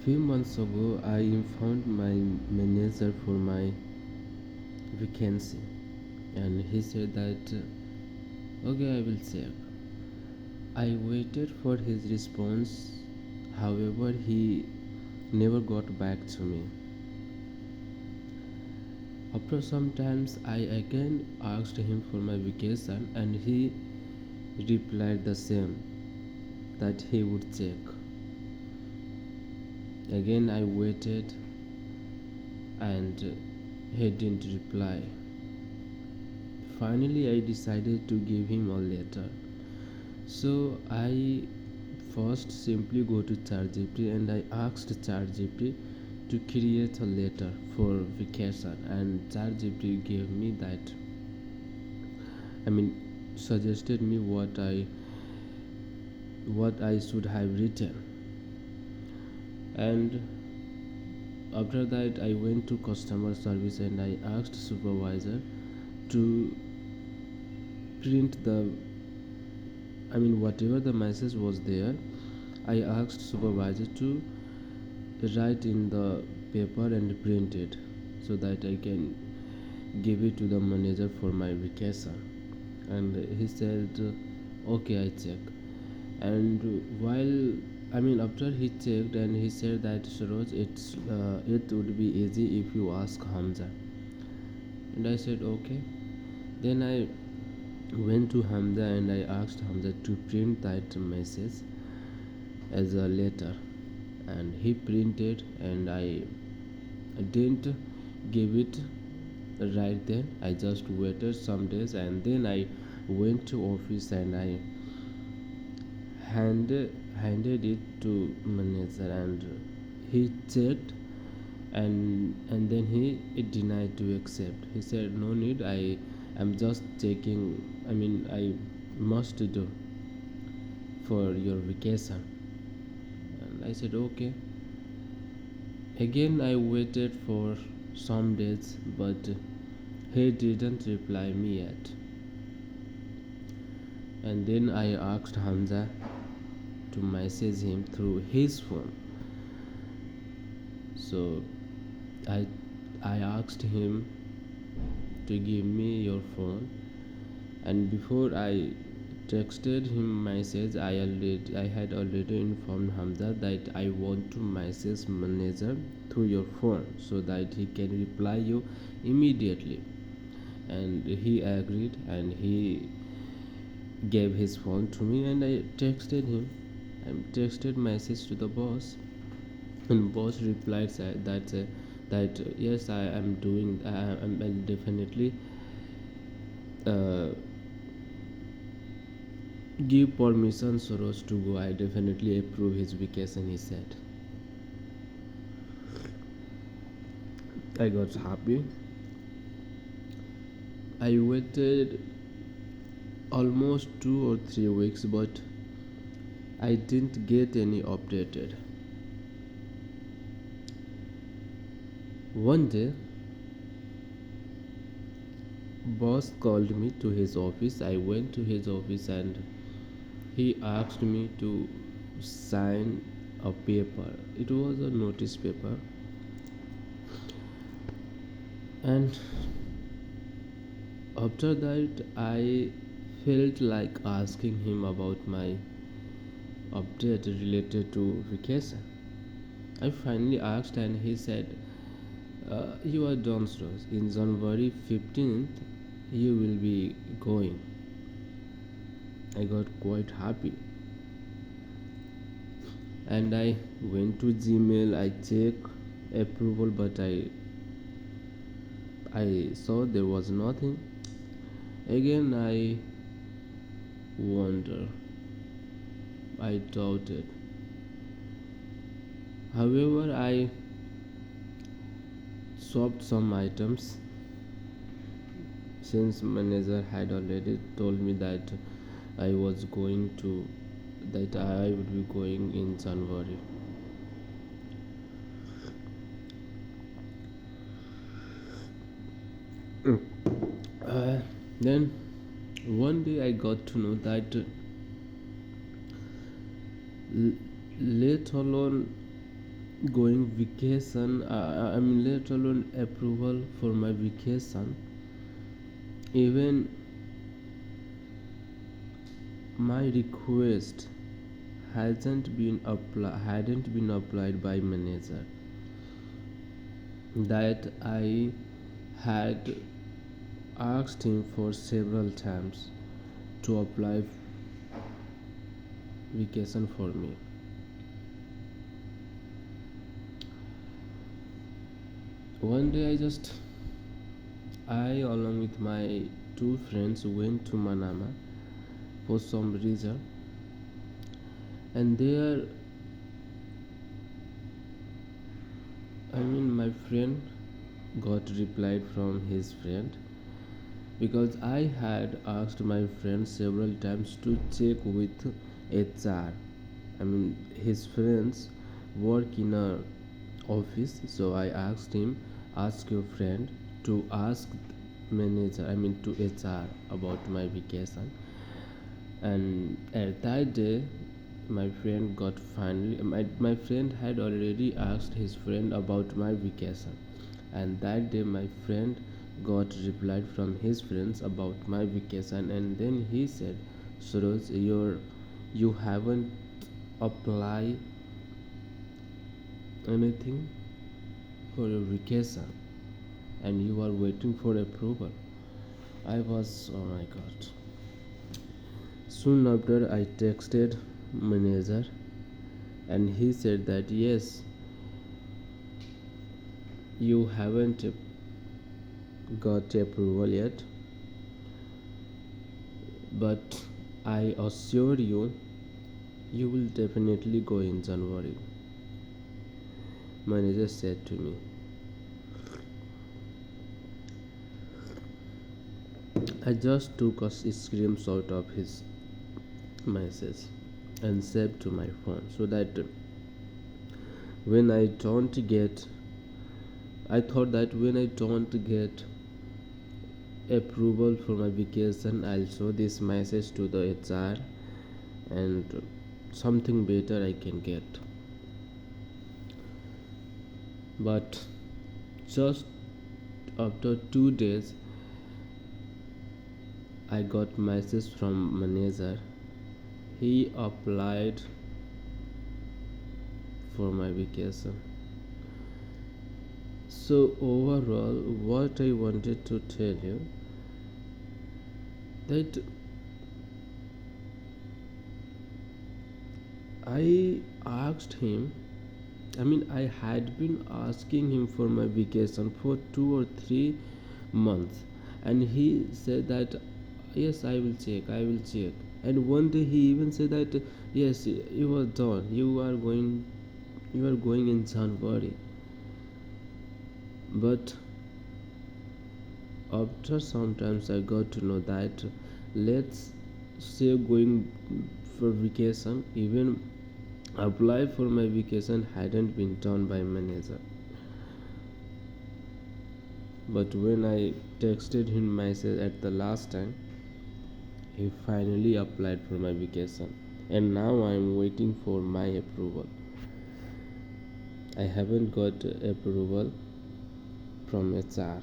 few months ago, I informed my manager for my vacancy, and he said that okay, I will check. I waited for his response, however, he never got back to me. After some time, I again asked him for my vacation, and he replied the same, that he would check. Again, I waited, and he didn't reply. Finally, I decided to give him a letter. So I first simply go to ChatGPT and I asked ChatGPT to create a letter for vacation, and ChatGPT gave me that. I mean, suggested me what I should have written. And after that, I went to customer service and I asked supervisor to print the, I mean, whatever the message was there, I asked supervisor to write in the paper and print it so that I can give it to the manager for my vacation. And he said, okay, I check. And after he checked, and he said that Saroj, it would be easy if you ask Hamza. And I said okay. Then I went to Hamza and I asked Hamza to print that message as a letter, and he printed, and I didn't give it right then. I just waited some days, and then I went to office and I handed it to manager, and he checked, and then he denied to accept. He said no need, I am just checking, I must do for your vacation. And I said okay. Again, I waited for some days, but he didn't reply me yet. And then I asked Hamza to message him through his phone. So I asked him to give me your phone, and before I texted him message, I had already informed Hamza that I want to message manager through your phone so that he can reply you immediately. And he agreed, and he gave his phone to me, and I texted him. I texted message to the boss, and boss replied that yes, I am doing. I'll definitely uh, give permission Soros to go. I definitely approve his vacation, he said. I got happy. I waited almost 2 or 3 weeks, but I didn't get any updated. One day, boss called me to his office. I went to his office, and he asked me to sign a paper. It was a notice paper, and after that, I felt like asking him about my update related to vacation. I finally asked, and he said, you are downstairs. In January 15th, you will be going. I got quite happy. And I went to Gmail, I checked approval, but I saw there was nothing. Again, I wonder. I doubted. However, I swapped some items since manager had already told me that I was going to that I would be going in January. Then one day I got to know that let alone going vacation, I mean let alone approval for my vacation. Even my request hadn't been applied by manager, that I had asked him for several times to apply vacation for me. One day I along with my two friends went to Manama for some reason, and there, I mean, my friend got replied from his friend, because I had asked my friend several times to check with HR. I mean, his friends work in a office, so I asked him, ask your friend to ask manager, I mean to HR, about my vacation. And at that day, my friend had already asked his friend about my vacation, and that day my friend got replied from his friends about my vacation. And then he said, Suraj, you haven't applied anything for your vacation, and you are waiting for approval. I was, oh my god. Soon after, I texted manager, and he said that yes, you haven't got approval yet, but I assure you, you will definitely go in January. Manager said to me. I just took a screenshot of his message and saved to my phone, so that when I don't get, I thought that when I don't get approval for my vacation, I'll show this message to the HR, and something better I can get. But just after 2 days, I got message from manager. He applied for my vacation. So overall, what I wanted to tell you, that I asked him, I mean, I had been asking him for my vacation for 2 or 3 months, and he said that yes, I will check. And one day he even said that yes, you are done, you are going in January. But after sometimes I got to know that, let's say going for vacation, even apply for my vacation hadn't been done by manager. But when I texted him message at the last time, he finally applied for my vacation, and now I am waiting for my approval. I haven't got approval from HR.